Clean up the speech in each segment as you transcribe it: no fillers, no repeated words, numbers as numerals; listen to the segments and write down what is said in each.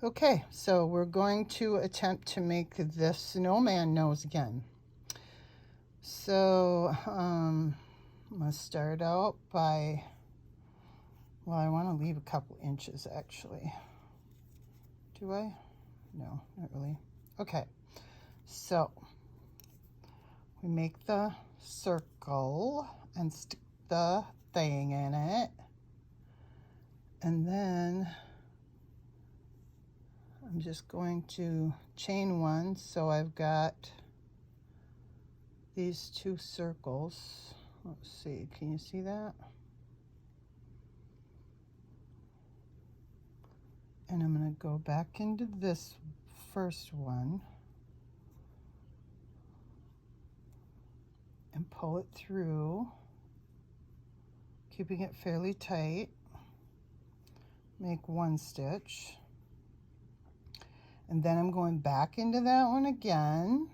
Okay, so we're going to attempt to make the snowman nose again. So I'm going to start out by, well, I want to leave a couple inches actually. Do I? No, not really. Okay, so we make the circle and stick the thing in it. And then I'm just going to chain one, so I've got these two circles. Let's see, can you see that? And I'm going to go back into this first one and pull it through, keeping it fairly tight. Make one stitch. And then I'm going back into that one again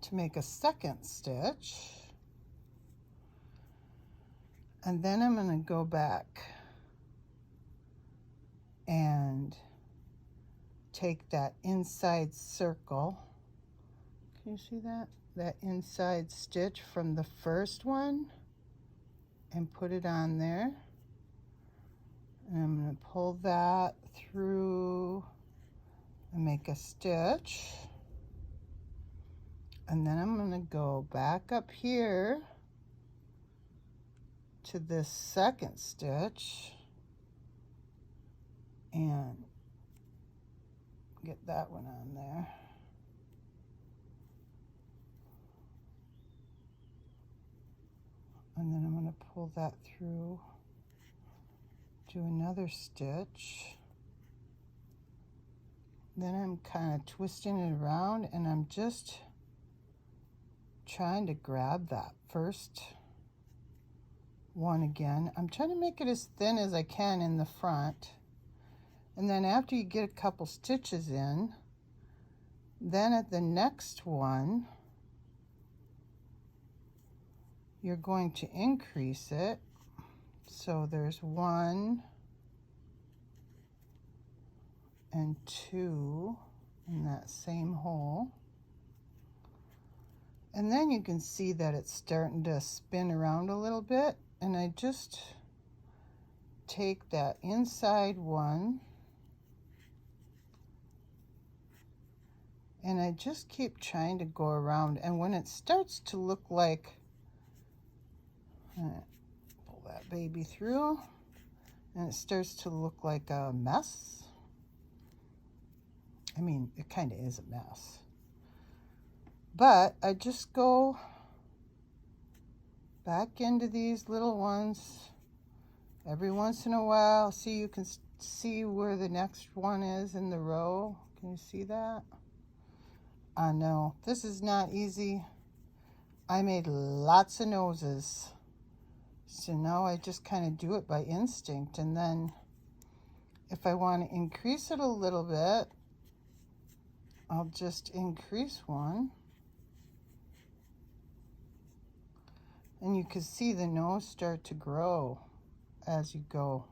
to make a second stitch. And then I'm going to go back and take that inside circle. Can you see that? That inside stitch from the first one and put it on there. And I'm going to pull that through and make a stitch. And then I'm going to go back up here to this second stitch and get that one on there. And then I'm going to pull that through, do another stitch. Then I'm kind of twisting it around and I'm just trying to grab that first one again. I'm trying to make it as thin as I can in the front. And then after you get a couple stitches in, then at the next one, you're going to increase it. So there's 1 and 2 in that same hole. And then you can see that it's starting to spin around a little bit. And I just take that inside one and I just keep trying to go around. And when it starts to look like, pull that baby through, and it starts to look like a mess. I mean, it kind of is a mess. But I just go back into these little ones every once in a while. See, you can see where the next one is in the row. Can you see that? I know, this is not easy. I made lots of noses. So now I just kind of do it by instinct. And then if I want to increase it a little bit, I'll just increase one. And you can see the nose start to grow as you go.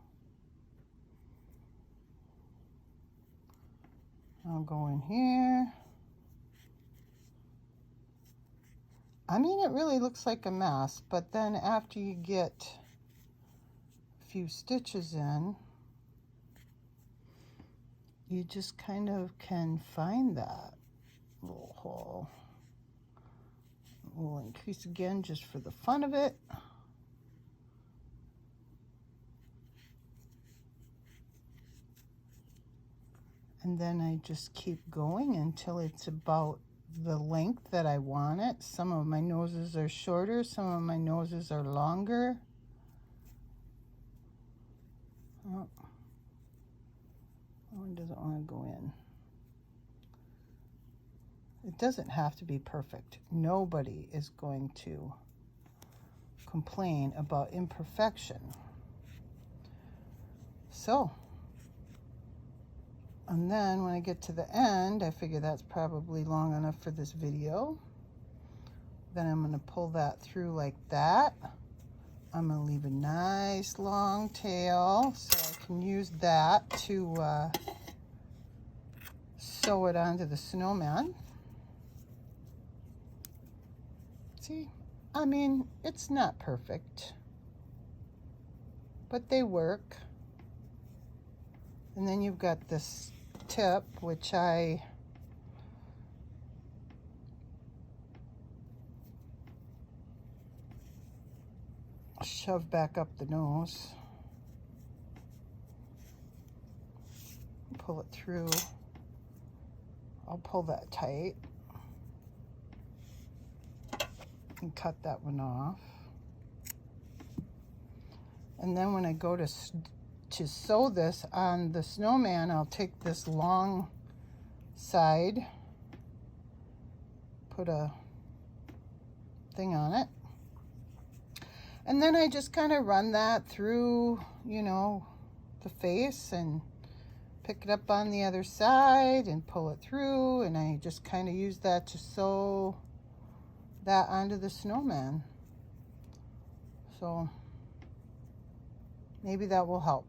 I'll go in here. I mean, it really looks like a mess, but then after you get a few stitches in, you just kind of can find that little hole. We'll increase again just for the fun of it. And then I just keep going until it's about the length that I want it. Some of my noses are shorter, some of my noses are longer. Oh, one doesn't want to go in. It doesn't have to be perfect. Nobody is going to complain about imperfection. So, and then when I get to the end, I figure that's probably long enough for this video. Then I'm going to pull that through like that. I'm going to leave a nice long tail so I can use that to sew it onto the snowman. See, I mean, it's not perfect, but they work. And then you've got this tip, which I shove back up the nose. Pull it through. I'll pull that tight and cut that one off. And then when I go to sew this on the snowman, I'll take this long side, put a thing on it, and then I just kind of run that through, you know, the face and pick it up on the other side and pull it through, and I just kind of use that to sew that onto the snowman. So maybe that will help.